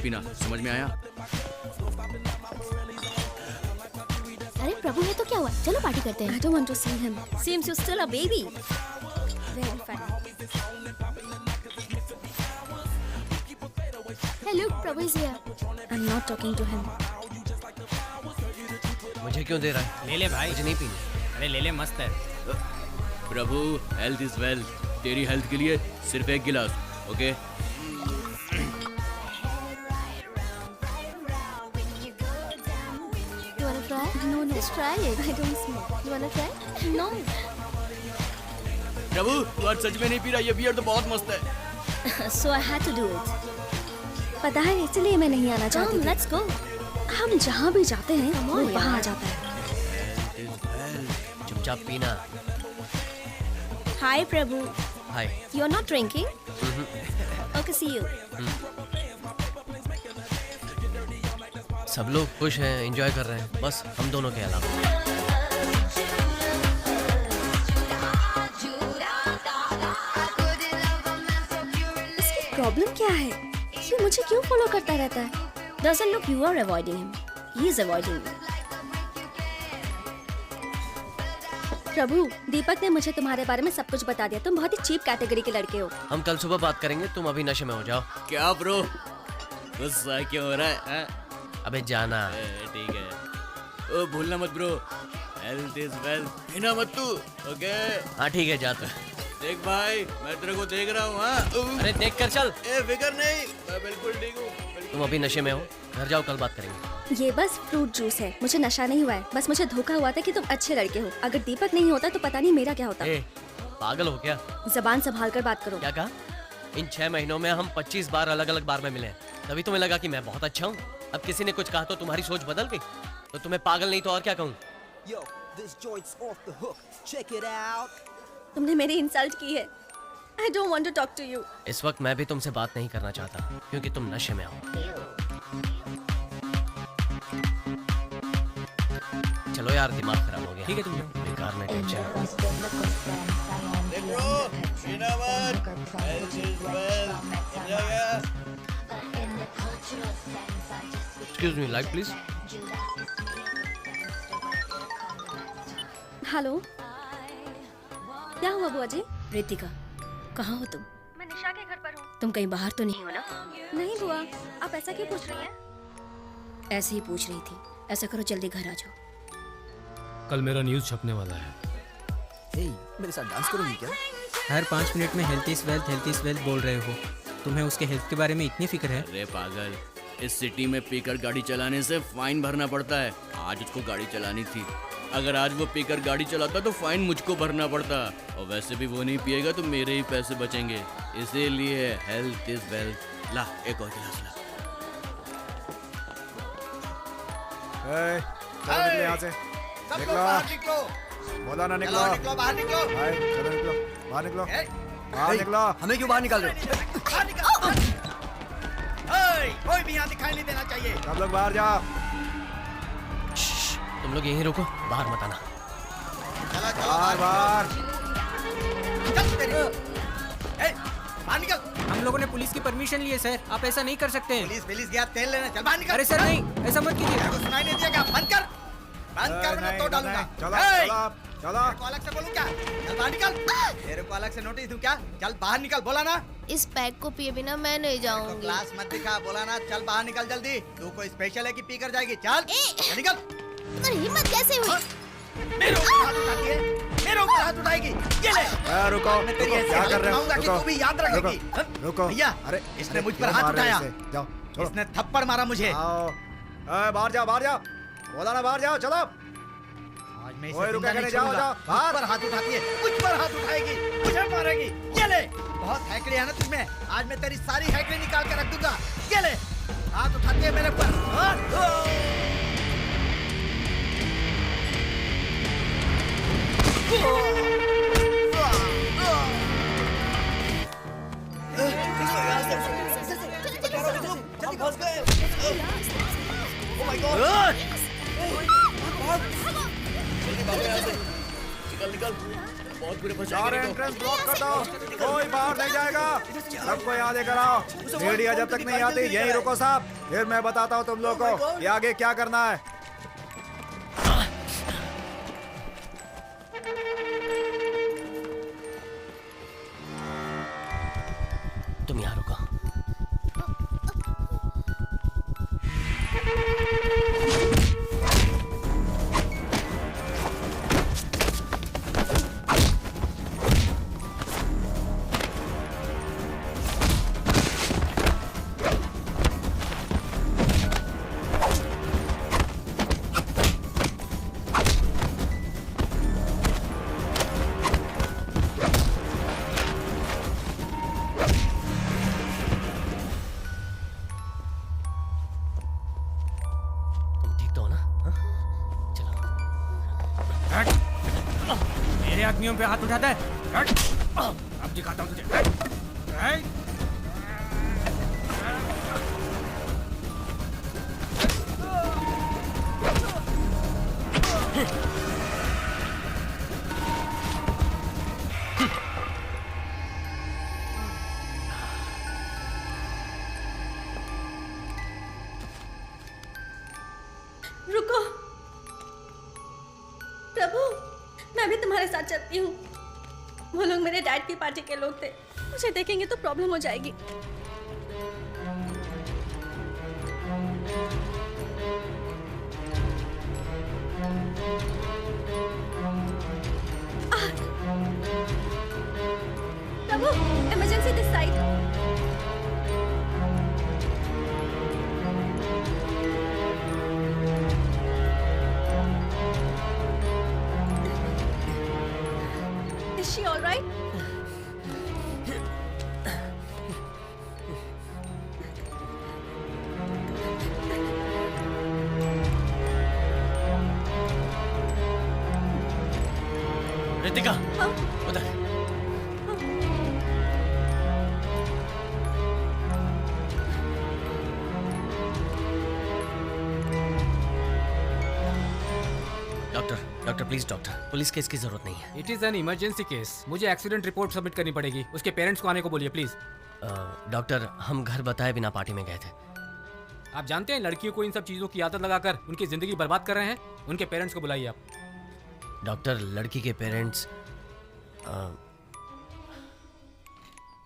पीना, समझ में आया? अरे प्रभु है तो क्या हुआ, चलो पार्टी करते हैं। I don't want to see him. Seems you're still a baby. Very funny. Hey look, Prabhu is here. I'm not talking to him. मुझे क्यों दे रहा है? ले ले भाई, मुझे नहीं पीनी। अरे ले ले, मस्त है। प्रभु, हेल्थ इज वेल्थ। तेरी हेल्थ के लिए सिर्फ एक गिलास, okay? You wanna try? No, no. Just try it. I don't smoke. You wanna try? No. प्रभु, तू आज सच में नहीं पी रहा, ये बियर तो बहुत मस्त है। So I had to do it. पता है इसलिए मैं नहीं आना चाहती Come, थी। let's go. हम जहाँ भी जाते हैं Come वो on, वहाँ आ यार। जाता है। Health is wealth। चुपचाप पीना। Hi Prabhu. Hi. You're not drinking? Okay, see you. सब लोग खुश हैं, एंजॉय कर रहे हैं, बस हम दोनों के अलावा। इसकी प्रॉब्लम क्या है? ये मुझे क्यों फॉलो करता रहता है? Doesn't look you are avoiding him. He is avoiding you. प्रभु, दीपक ने मुझे तुम्हारे बारे में सब कुछ बता दिया। तुम बहुत ही चीप कैटेगरी के लड़के हो। हम कल सुबह बात करेंगे, तुम अभी नशे में हो जाओ। क्या ब्रो, गुस्सा क्यों हो रहा है? हाँ? अबे जाना। ठीक है। ओ भूलना मत ब्रो, हेल्थ इज वेल्थ। पीना मत तू, ओके? हाँ ठीक है, जा तू। देख भाई, मैं तेरे को देख रहा हूँ। हाँ? अरे देख कर चल। ए फिकर नहीं, मैं बिल्कुल ठीक हूँ। तुम अभी नशे में हो, घर जाओ, कल बात करेंगे। ये बस फ्रूट जूस है। मुझे नशा नहीं हुआ है, बस मुझे धोखा हुआ था कि तुम अच्छे लड़के हो। अगर दीपक नहीं होता तो पता नहीं मेरा क्या होता। ए, पागल हो क्या? जबान संभाल कर बात करो। क्या कहा? इन 6 महीनों में हम 25 बार अलग अलग बार में मिले हैं, तभी तुम्हें लगा कि मैं बहुत अच्छा हूँ। अब किसी ने कुछ कहा तो तुम्हारी सोच बदल गई, तो तुम्हें पागल नहीं तो और क्या कहूँ? Yo, this joint's off the hook. Check it out. तुमने मेरी इंसल्ट की है। I don't want to talk to you. इस वक्त मैं भी तुमसे बात नहीं करना चाहता, क्योंकि तुम नशे में हो। चलो यार, दिमाग खराब हो गया। ठीक है तुम जाओ। बेकार में tension. Excuse me, light please. Hello, क्या हुआ बुआ जी? रितिका, कहाँ हो तुम? मैं निशा के घर पर हूँ। तुम कहीं बाहर तो नहीं हो ना? नहीं बुआ, आप ऐसा क्यों पूछ रही हैं? ऐसे ही पूछ रही थी। ऐसा करो, जल्दी घर आ जाओ। कल मेरा न्यूज़ छपने वाला है। Hey, मेरे साथ डांस करोगी क्या? हर 5 मिनट में हेल्थ इज वेल्थ बोल रहे हो। तुम्हें उसके हेल्थ के बारे में इतनी फिक्र है? अरे पागल, इस सिटी में पीकर गाड़ी चलाने से फाइन भरना पड़ता है। आज उसको गाड़ी चलानी थी। अगर आज वो पीकर गाड़ी चलाता तो फाइन मुझको भरना पड़ता, और वैसे भी वो नहीं पिएगा तो मेरे ही पैसे बचेंगे। इसीलिए हेल्थ इज वेल्थ। ला, एक और गिलास ला। निकलो यहाँ से। निकलो। बोला ना निकलो। निकलो बाहर निकलो। चलो निकलो, बाहर निकलो। बाहर निकलो। हमें क्यों बाहर निकाल रहे हो? कोई भी यहाँ दिखाई नहीं देना चाहिए। सब लोग बाहर जाओ। तुम लोग यहीं रुको, बाहर मत आना। बाहर बाहर। बाहर निकल। हम लोगों ने पुलिस की परमिशन ली है सर, आप ऐसा नहीं कर सकते हैं। पुलिस गया तेल लेने, चल बाहर निकल। अरे सर नहीं, ऐसा मत कीजिए। सुनाई नहीं देगा, बंद कर। बंद कर वरना तो डालूंगा। चलो चलो। मेरे को अलग से बोलूं क्या? चल बाहर निकल। तेरे को अलग से नोटिस दूं क्या? चल बाहर निकल, बोला ना। इस पैक को पिए बिना मैं नहीं तो जाऊंगी। क्लास मत दिखा, बोला ना। चल बाहर निकल जल्दी। तू कोई स्पेशल है कि पी कर जाएगी? चल निकल। तुम्हारी हिम्मत कैसे हुई? मेरे ऊपर हाथ उठाती है, मेरे ऊपर हाथ उठाएगी। ये ले। रुको, मैं तेरी ऐसी हालत बनाऊंगा कि तू भी याद रखेगी। रुको भैया, अरे इसने मुझ पर हाथ उठाया। जाओ, इसने थप्पड़ मारा मुझे। बाहर जाओ, बाहर जाओ। बोला ना बाहर जाओ, चलो। आज मैं इसे रुका नहीं छोड़ूंगा। मुझ पर हाथ उठाती है, मुझ पर हाथ उठाएगी, मुझे मारेगी। ये ले, बहुत हैकड़ी है ना तुझमें। आज मैं तेरी सारी हैकड़ी निकाल के रख दूंगा। ये ले, हाथ उठाती है मेरे ऊपर। निकल निकल। बहुत बुरे फंस सारे जाएंगे एंट्रेंस ब्लॉक कर दो, कोई बाहर नहीं जाएगा। सबको याद कराओ, मीडिया जब तक नहीं आती यहीं रुको साहब, फिर मैं बताता हूँ तुम लोगों को कि आगे क्या करना है। तुम यहाँ रुको। तुम ठीक तो हो ना? हाँ? चलो। मेरे आदमियों पे हाथ उठाता है। अब दिखाता हूँ तुझे। रुको प्रभु, मैं भी तुम्हारे साथ चलती हूँ। वो लोग मेरे डैड की पार्टी के लोग थे, मुझे देखेंगे तो प्रॉब्लम हो जाएगी। Prabhu, emergency this side. Is she all right? Ritika, हाँ? उधर। Doctor, doctor please doctor, police case की जरूरत नहीं है। It is an emergency case. मुझे एक्सीडेंट रिपोर्ट सबमिट करनी पड़ेगी। उसके पेरेंट्स को आने को बोलिए प्लीज। डॉक्टर, हम घर बताए बिना पार्टी में गए थे। आप जानते हैं लड़कियों को इन सब चीजों की आदत लगाकर उनकी जिंदगी बर्बाद कर रहे हैं। उनके पेरेंट्स को बुलाइए आप। डॉक्टर, लड़की के पेरेंट्स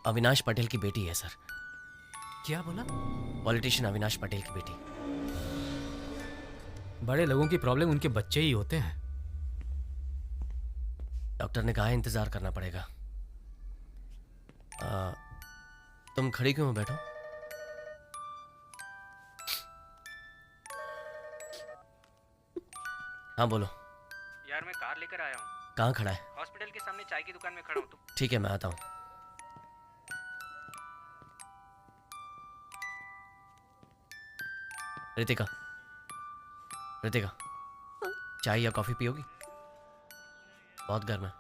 अविनाश पटेल की बेटी है सर। क्या बोला? पॉलिटिशियन अविनाश पटेल की बेटी। बड़े लोगों की प्रॉब्लम उनके बच्चे ही होते हैं। डॉक्टर ने कहा है इंतजार करना पड़ेगा। तुम खड़ी क्यों हो? बैठो। हाँ बोलो। यार मैं कार लेकर आया हूँ। कहाँ खड़ा है? हॉस्पिटल के सामने चाय की दुकान में खड़ा हूँ। तुम? ठीक है, मैं आता हूँ। रितिका, रितिका, चाय या कॉफी पियोगी? बहुत गर्म है।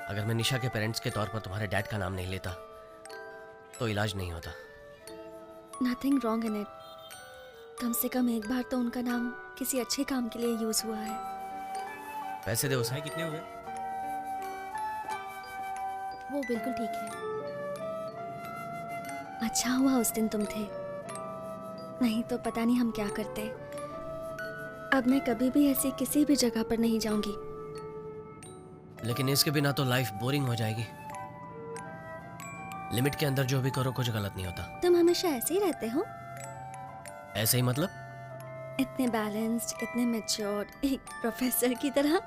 अगर मैं निशा के पेरेंट्स के तौर पर तुम्हारे डैड का नाम नहीं लेता तो इलाज नहीं होता। Nothing wrong in it. कम से कम एक बार तो उनका नाम किसी अच्छे काम के लिए यूज हुआ है। पैसे दे उसे। कितने हुए? वो बिल्कुल ठीक है। अच्छा हुआ उस दिन तुम थे, नहीं तो पता नहीं हम क्या करते। अब मैं कभी भी ऐसी किसी भी जगह पर नहीं जाऊंगी। लेकिन इसके बिना तो लाइफ बोरिंग हो जाएगी। लिमिट के अंदर जो भी करो कुछ गलत नहीं होता। तुम हमेशा ऐसे ही रहते हो, ऐसे ही मतलब? इतने बैलेंस्ड, इतने मैच्योर्ड, एक प्रोफेसर की तरह।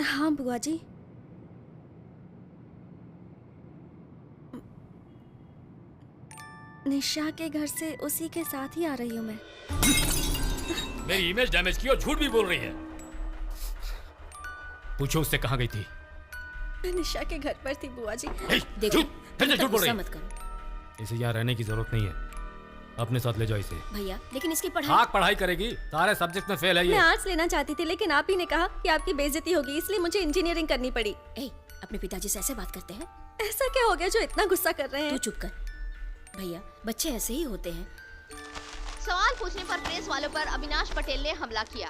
हाँ बुआ जी, निशा के घर से उसी के साथ ही आ रही हूँ मैं। मेरी इमेज डैमेज की और झूठ भी बोल रही है। पूछो उससे कहाँ गई थी। मैं निशा के घर पर थी बुआ जी। देखो, फिर से झूठ बोल रही है। मत करो इसे यहाँ रहने की जरूरत नहीं है, अपने साथ ले जाओ इसे। भैया, लेकिन इसकी पढ़ाई। हाँ, पढ़ाई करेगी, सारे सब्जेक्ट में फेल है मैं ये। आर्ट्स लेना चाहती थी, लेकिन आप ही ने कहा कि आपकी बेइज्जती होगी, इसलिए मुझे इंजीनियरिंग करनी पड़ी। ए, अपने पिताजी से ऐसे बात करते हैं? ऐसा क्या हो गया जो इतना गुस्सा कर रहे तू हैं? चुप कर। भैया, बच्चे ऐसे ही होते हैं। सवाल पूछने पर प्रेस वालों पर अविनाश पटेल ने हमला किया।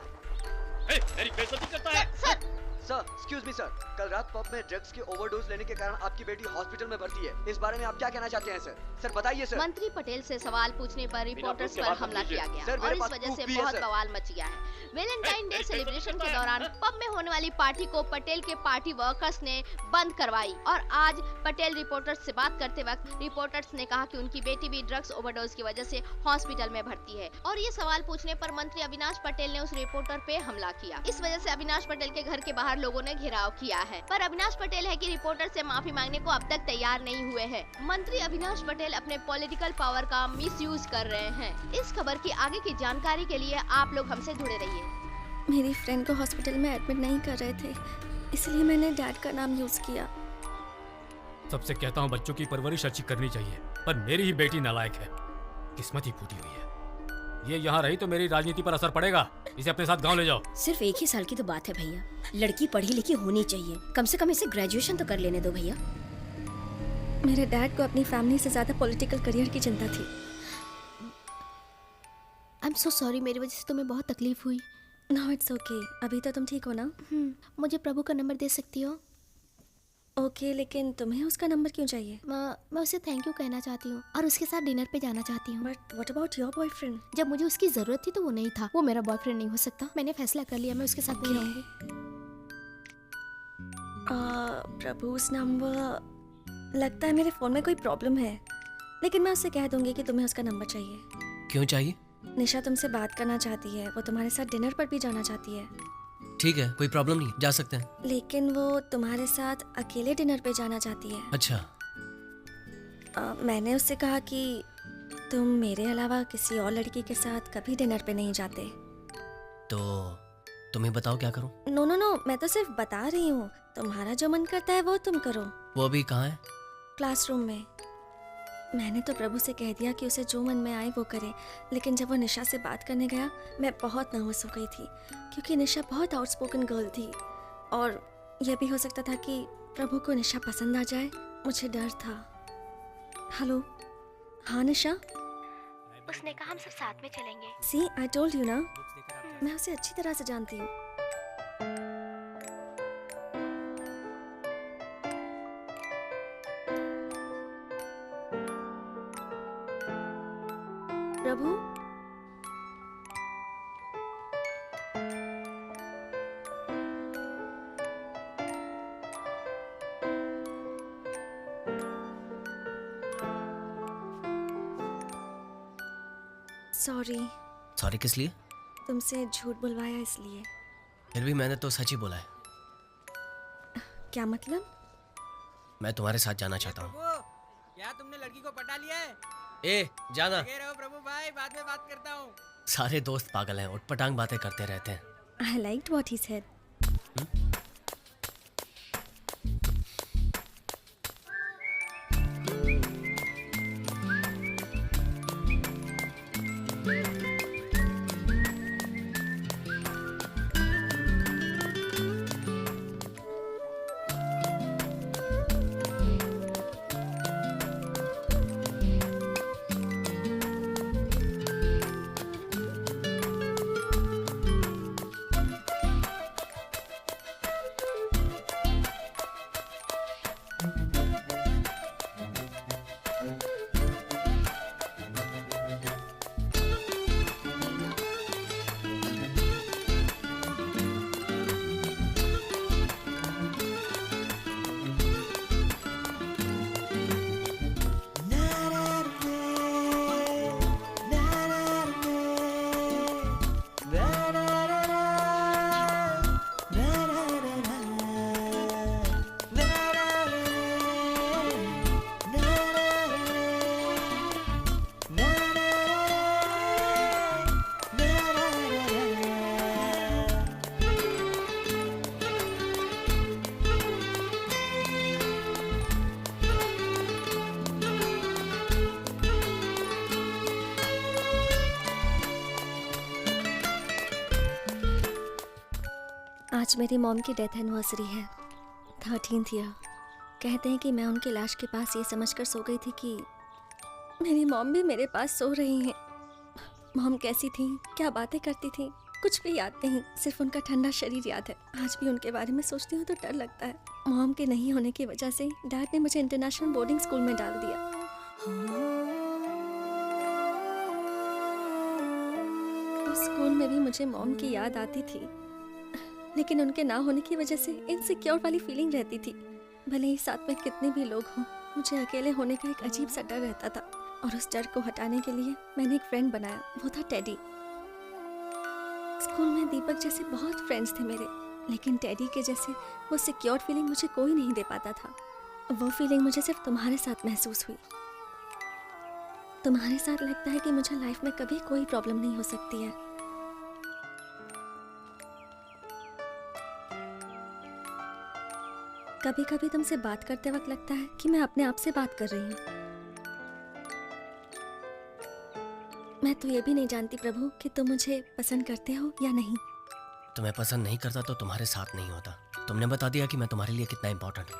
मेरी बेइज्जती करता है। Sir, sir, excuse me sir, कल रात पब में ड्रग्स की ओवरडोज लेने के कारण आपकी बेटी हॉस्पिटल में भर्ती है। इस बारे में आप क्या कहना चाहते हैं सर? सर बताइए सर। मंत्री पटेल से सवाल पूछने पर रिपोर्टर्स पर हमला किया गया सर, और मेरे इस पास वजह से proof भी है, बहुत सर। बवाल मच गया है। वैलेंटाइन डे सेलिब्रेशन के दौरान पब में होने वाली पार्टी को पटेल के पार्टी वर्कर्स ने बंद करवाई और आज पटेल रिपोर्टर्स से बात करते वक्त रिपोर्टर्स ने कहा कि उनकी बेटी भी ड्रग्स ओवरडोज की वजह से हॉस्पिटल में भर्ती है और ये सवाल पूछने पर मंत्री अविनाश पटेल ने उस रिपोर्टर पे हमला किया। इस वजह से अविनाश पटेल के घर के बाहर लोगों ने घेराव किया है, पर अविनाश पटेल है कि रिपोर्टर से माफी मांगने को अब तक तैयार नहीं हुए हैं। मंत्री अविनाश पटेल अपने पॉलिटिकल पावर का मिसयूज कर रहे हैं। इस खबर की आगे की जानकारी के लिए आप लोग हमसे जुड़े रहिए। मेरी फ्रेंड को हॉस्पिटल में एडमिट नहीं कर रहे थे, इसलिए मैंने डैड का नाम यूज किया। सबसे कहता हूँ बच्चों की परवरिश अच्छी करनी चाहिए, पर मेरी ही बेटी नालायक है, किस्मत ही फूटी हुई है। ये यहाँ रही तो मेरी राजनीति पर असर पड़ेगा। इसे अपने साथ गांव ले जाओ। सिर्फ 1 ही साल की तो बात है भैया। लड़की पढ़ी लिखी होनी चाहिए, कम से कम इसे ग्रेजुएशन तो कर लेने दो भैया। मेरे डैड को अपनी फैमिली से ज्यादा पॉलिटिकल करियर की चिंता थी। आई एम सो सॉरी, मेरी वजह से तुम्हें बहुत तकलीफ हुई। नो इट्स ओके, अभी तो तुम ठीक हो ना? मुझे प्रभु का नंबर दे सकती हो? ओके, लेकिन तुम्हें उसका नंबर क्यों चाहिए? मैं उसे थैंक यू कहना चाहती हूँ और उसके साथ डिनर पे जाना चाहती हूँ। But what about your boyfriend? जब मुझे उसकी जरूरत थी तो वो नहीं था। वो मेरा बॉयफ्रेंड नहीं हो सकता। मैंने फैसला कर लिया, मैं उसके साथ नहीं रहूंगी। प्रभु's नंबर, लगता है मेरे फोन में कोई प्रॉब्लम है, लेकिन मैं उससे कह दूंगी कि तुम्हें उसका नंबर चाहिए। क्यों चाहिए? निशा तुमसे बात करना चाहती है, वो तुम्हारे साथ डिनर पर भी जाना चाहती है। ठीक है, कोई प्रॉब्लम नहीं, जा सकते हैं। लेकिन वो तुम्हारे साथ अकेले डिनर पे जाना चाहती है। अच्छा, मैंने उससे कहा कि तुम मेरे अलावा किसी और लड़की के साथ कभी डिनर पे नहीं जाते। तो तुम्हें बताओ क्या करूं? नो नो नो, मैं तो सिर्फ बता रही हूँ, तुम्हारा जो मन करता है वो तुम करो। वो अभी कहाँ है? क्लासरूम में। मैंने तो प्रभु से कह दिया कि उसे जो मन में आए वो करे, लेकिन जब वो निशा से बात करने गया मैं बहुत नर्वस हो गई थी, क्योंकि निशा बहुत आउटस्पोकन गर्ल थी और यह भी हो सकता था कि प्रभु को निशा पसंद आ जाए। मुझे डर था। हेलो, हाँ निशा? उसने कहा हम सब साथ में चलेंगे। सी, आई टोल्ड यू ना, मैं उसे अच्छी तरह से जानती हूँ। प्रभु, सॉरी। सॉरी किस लिए? तुमसे झूठ बुलवाया इसलिए। फिर भी मैंने तो सच ही बोला है। क्या मतलब? मैं तुम्हारे साथ जाना चाहता हूँ। क्या तुमने लड़की को पटा लिया है? ए, जाना। लगे रहो प्रभु भाई, बाद में बात करता हूँ। सारे दोस्त पागल हैं, उठपटांग बातें करते रहते हैं। I liked what he said. आज मेरी मॉम की डेथ एनिवर्सरी है, 13th ईयर। कहते हैं कि मैं उनकी लाश के पास ये समझकर सो गई थी कि मेरी मॉम भी मेरे पास सो रही हैं। मॉम कैसी थी, क्या बातें करती थी, कुछ भी याद नहीं, सिर्फ उनका ठंडा शरीर याद है। आज भी उनके बारे में सोचती हूँ तो डर लगता है। मॉम के नहीं होने की वजह से डैड ने मुझे इंटरनेशनल बोर्डिंग स्कूल में डाल दिया। उस स्कूल में भी मुझे मॉम की याद आती थी, लेकिन उनके ना होने की वजह से इनसिक्योर वाली फीलिंग रहती थी। भले ही साथ में कितने भी लोग हों, मुझे अकेले होने का एक अजीब सा डर रहता था। और उस डर को हटाने के लिए मैंने एक फ्रेंड बनाया, वो था टेडी। स्कूल में दीपक जैसे बहुत फ्रेंड्स थे मेरे, लेकिन टेडी के जैसे वो सिक्योर फीलिंग मुझे कोई नहीं दे पाता था। वो फीलिंग मुझे सिर्फ तुम्हारे साथ महसूस हुई। तुम्हारे साथ लगता है कि मुझे लाइफ में कभी कोई प्रॉब्लम नहीं हो सकती है। कभी कभी तुमसे बात करते वक्त लगता है कि मैं अपने आप से बात कर रही हूँ। मैं तो ये भी नहीं जानती प्रभु कि तुम मुझे पसंद करते हो या नहीं। तुम्हें पसंद नहीं करता तो तुम्हारे साथ नहीं होता। तुमने बता दिया कि मैं तुम्हारे लिए कितना इंपॉर्टेंट हूँ,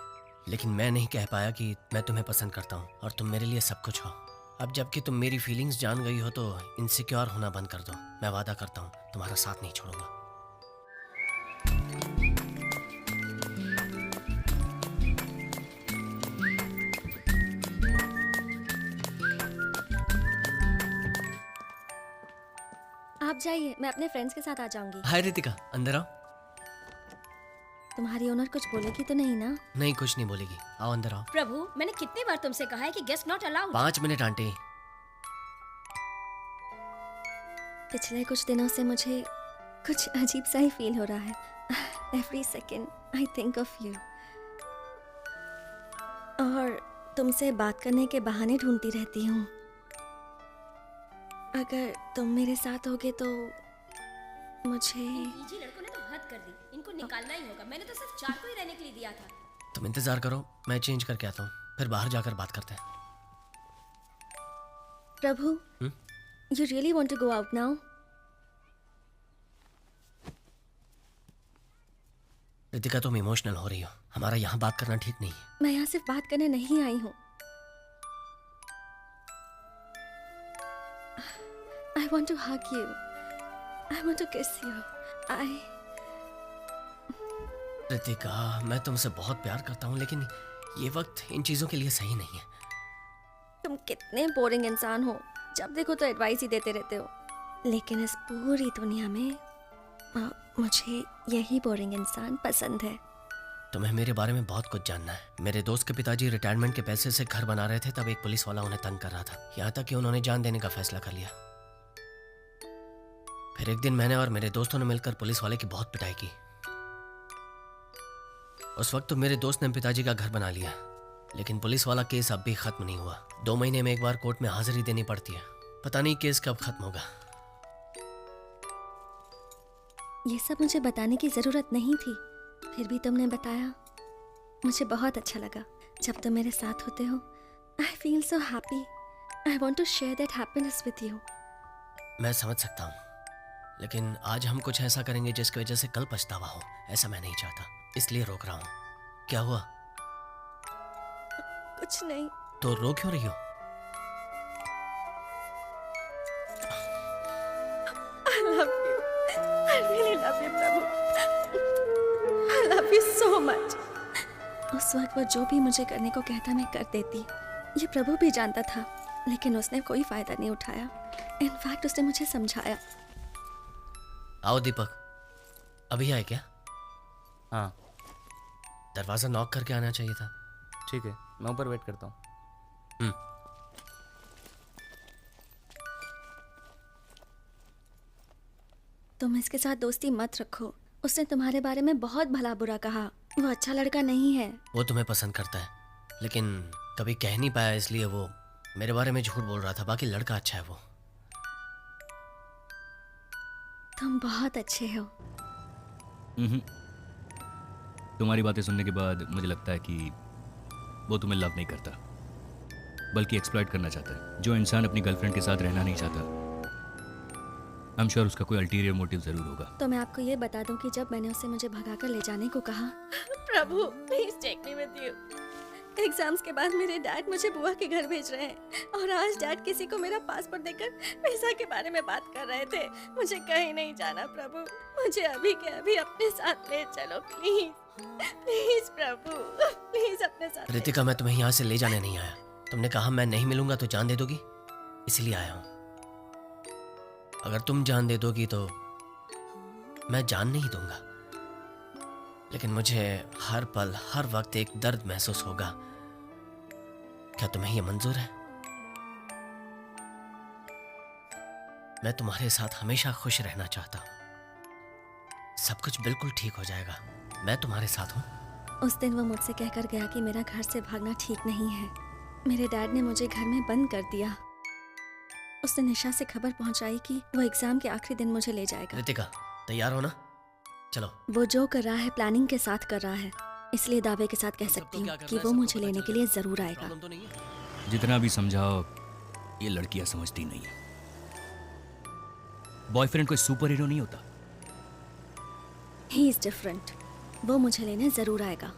लेकिन मैं नहीं कह पाया कि मैं तुम्हें पसंद करता हूँ और तुम मेरे लिए सब कुछ हो। अब जबकि तुम मेरी फीलिंग्स जान गई हो तो इनसिक्योर होना बंद कर दो। मैं वादा करता हूँ तुम्हारा साथ नहीं छोड़ूंगा। आप जाइए, मैं अपने फ्रेंड्स के साथ आ जाऊंगी। हाय रितिका, अंदर आओ। तुम्हारी ओनर कुछ बोलेगी तो नहीं ना? नहीं, कुछ नहीं बोलेगी। आओ अंदर आओ। प्रभु, मैंने कितनी बार तुमसे कहा है कि guest not allowed. 5 minute aunty. पिछले कुछ दिनों से मुझे कुछ अजीब सा ही फील हो रहा है। Every second I think of you. और तुमसे बात करने के बहाने ढूंढती रहती हूँ। अगर तुम मेरे साथ होगे तो मुझे। पीजी लड़कों ने तो हद कर दी, इनको निकालना ही होगा। मैंने तो सिर्फ 4 को ही रहने के लिए दिया था। तुम इंतजार करो, मैं चेंज करके आता हूँ, फिर बाहर जाकर बात करते हैं। प्रभु, you really want to go out now? Ritika, तुम इमोशनल हो रही हो। हमारा यहाँ बात करना ठीक नहीं है। मैं यहाँ सिर्फ बात करने नहीं आई हूँ। I want to hug you. I want to kiss you. Ritika, मैं तुमसे बहुत प्यार करता हूँ, लेकिन ये वक्त इन चीजों के लिए सही नहीं है। तुम कितने बोरिंग इंसान हो, जब देखो तो एडवाइस ही देते रहते हो। लेकिन इस पूरी दुनिया में मुझे यही बोरिंग इंसान पसंद है। तुम्हें मेरे बारे में बहुत कुछ जानना है। मेरे दोस्त के पिताजी रिटायरमेंट के पैसे से घर बना रहे थे, तब एक पुलिस वाला उन्हें तंग कर रहा था, यहाँ तक कि उन्होंने जान देने का फैसला कर लिया। फिर एक दिन मैंने और मेरे दोस्तों ने मिलकर पुलिस वाले की बहुत पिटाई की। उस वक्त तो मेरे दोस्त ने पिताजी का घर बना लिया, लेकिन पुलिस वाला केस अब भी खत्म नहीं हुआ। 2 महीने में एक बार कोर्ट में हाजिरी देनी पड़ती है। पता नहीं केस कब खत्म होगा। ये सब मुझे बताने की जरूरत नहीं थी, फिर भी तुमने बताया। मुझे बहुत अच्छा लगा। जब तुम मेरे साथ होते हो, I feel so happy. I want to share that happiness with you. मैं समझ सकता हूँ, लेकिन आज हम कुछ ऐसा करेंगे जिसकी वजह से कल पछतावा हो। ऐसा मैं नहीं चाहता, इसलिए रोक रहा हूँ। क्या हुआ? कुछ नहीं। तो रो क्यों रही हो? I love you. I really love you, Prabhu. I love you so much. उस वक्त वो जो भी मुझे करने को कहता मैं कर देती। ये प्रभु भी जानता था, लेकिन उसने कोई फायदा नहीं उठाया। इनफैक्ट उसने मुझे समझाया। आओ दीपक, अभी आए क्या? हाँ। दरवाजा नॉक करके आना चाहिए था। ठीक है, मैं ऊपर वेट करता हूँ। तुम इसके साथ दोस्ती मत रखो। उसने तुम्हारे बारे में बहुत भला बुरा कहा। वो अच्छा लड़का नहीं है। वो तुम्हें पसंद करता है, लेकिन कभी कह नहीं पाया, इसलिए वो मेरे बारे में झूठ बोल रहा था। बाकी लड़का अच्छा है वो। तुम बहुत अच्छे हो। तुम्हारी बातें सुनने के बाद मुझे लगता है कि वो तुम्हें लव नहीं करता, बल्कि एक्सप्लॉइट करना चाहता है। जो इंसान अपनी गर्लफ्रेंड के साथ रहना नहीं चाहता, आई एम श्योर उसका कोई अल्टीरियर मोटिव जरूर होगा। तो मैं आपको ये बता दूं कि जब मैंने उसे मुझे भगाकर ले जाने को कहा, Prabhu please take me with you. Exams के बाद मेरे डैड मुझे बुआ के घर भेज रहे हैं और आज डैड किसी को मेरा पासपोर्ट देकर वीजा के बारे में बात कर रहे थे। मुझे कहीं नहीं जाना प्रभु, मुझे अभी के अभी अपने साथ ले चलो प्लीज, प्लीज प्रभु, प्लीज अपने साथ। रितिका, मैं तुम्हें यहाँ से ले जाने नहीं आया। तुमने कहा मैं नहीं मिलूंगा तो जान दे दोगी, इसलिए आया हूँ। अगर तुम जान दे दोगी तो मैं जान नहीं दूंगा, लेकिन मुझे हर पल हर वक्त एक दर्द महसूस होगा। क्या तुम्हें यह मंजूर है? मैं तुम्हारे साथ हमेशा खुश रहना चाहता हूं। सब कुछ बिल्कुल ठीक हो जाएगा, मैं तुम्हारे साथ हूं। उस दिन वो मुझसे कहकर गया कि मेरा घर से भागना ठीक नहीं है। मेरे डैड ने मुझे घर में बंद कर दिया। उसने निशा से खबर पहुंचाई कि वो एग्जाम के आखिरी दिन मुझे ले जाएगा। रितिका, तैयार हो ना? चलो। वो जो कर रहा है प्लानिंग के साथ कर रहा है, इसलिए दावे के साथ कह सकती हूँ कि वो मुझे लेने के लिए जरूर आएगा। जितना भी समझाओ ये लड़कियां समझती नहीं है। बॉयफ्रेंड कोई सुपर हीरो नहीं होता। He is different. वो मुझे लेने जरूर आएगा।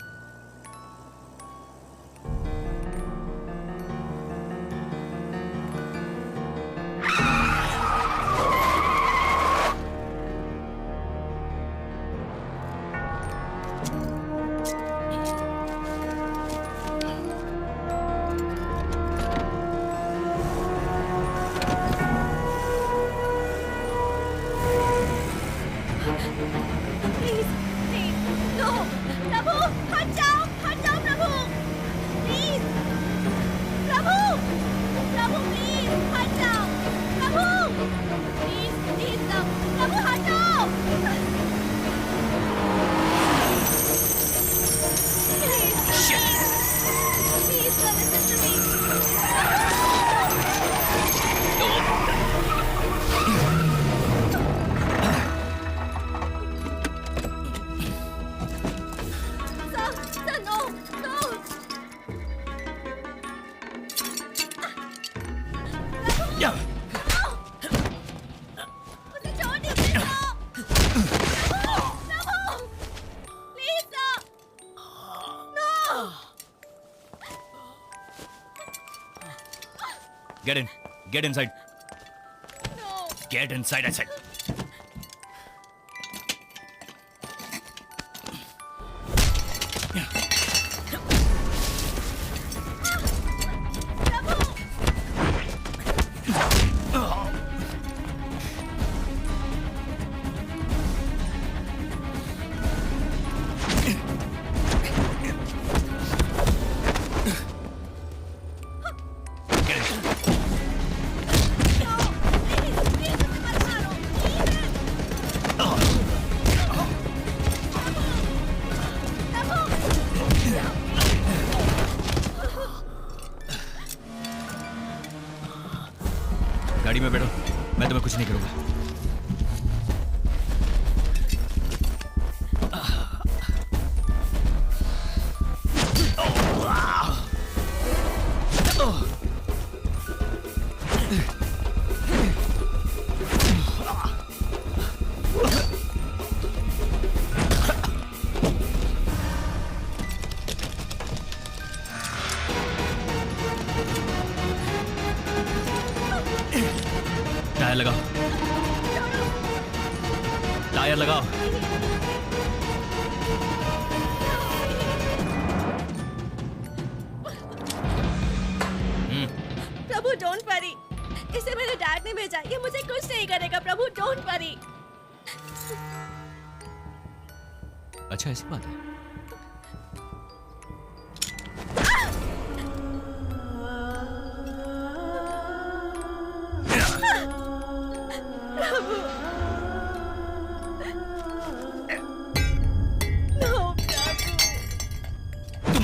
Get inside. No. Get inside, I said. गाड़ी में बैठो, मैं तुम्हें कुछ नहीं करूंगा। टायर लगाओ, टायर लगाओ। प्रभु डोंट वरी, इसे मेरे डैड ने भेजा, ये मुझे कुछ नहीं करेगा। प्रभु डोंट वरी। अच्छा ऐसी बात है।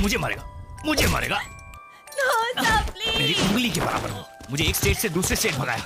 मुझे मारेगा, मुझे मारेगा। No, sir, please. मेरी उंगली के बराबर हो। मुझे एक स्टेट से दूसरे स्टेट भगाया।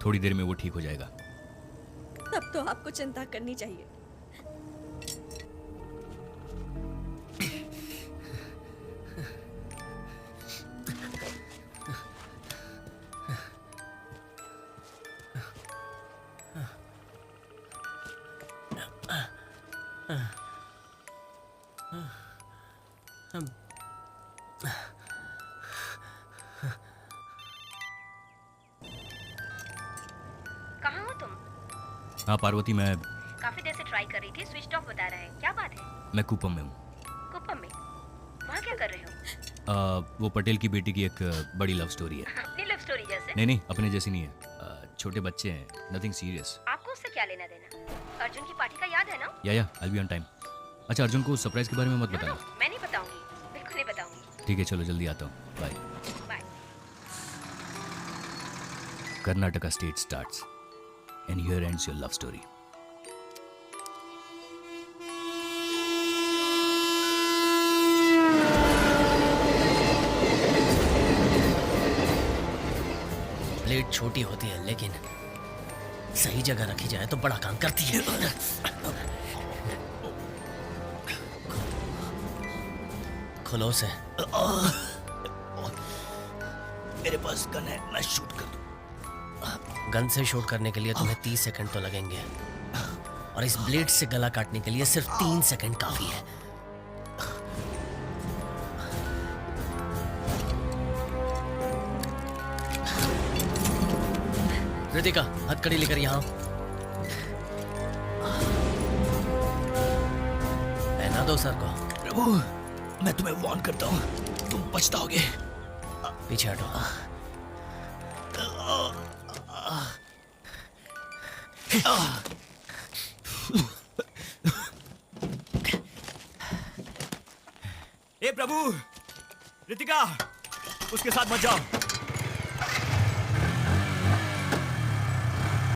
थोड़ी देर में वो ठीक हो जाएगा। तब तो आपको चिंता करनी चाहिए। कहाँ हो तुम? हाँ पार्वती, मैं काफी देर से ट्राई कर रही थी, स्विच ऑफ बता रहा है। क्या बात है? मैं कूपम में हूँ। कुप्पम में? वहाँ क्या कर रहे हो? वो पटेल की बेटी की एक बड़ी लव स्टोरी है। अपनी लव स्टोरी जैसे? नहीं नहीं, अपने जैसी नहीं है। छोटे बच्चे हैं, नथिंग सीरियस। आपको उससे क्या लेना देना? अर्जुन की पार्टी का याद है ना? या आई बी ऑन टाइम। अच्छा, अर्जुन को सरप्राइज के बारे में मत बताना। मैं नहीं बताऊंगी, बिल्कुल नहीं बताऊंगी। ठीक है, चलो जल्दी आता हूँ। Bye. Bye. Karnataka state starts and here ends your love story. Plate छोटी होती है लेकिन सही जगह रखी जाए तो बड़ा काम करती है। खोलो उसे। मेरे पास गन है, मैं शूट कर दूं। गन से शूट करने के लिए तुम्हें 30 सेकंड तो लगेंगे और इस ब्लेड से गला काटने के लिए सिर्फ 3 सेकंड काफी है। रितिका, हथकड़ी लेकर यहाँ पहना दो सर को। प्रभु, मैं तुम्हें वार्न करता हूँ, तुम पछताओगे। पीछे हटो। ए प्रभु, रितिका, उसके साथ मत जाओ।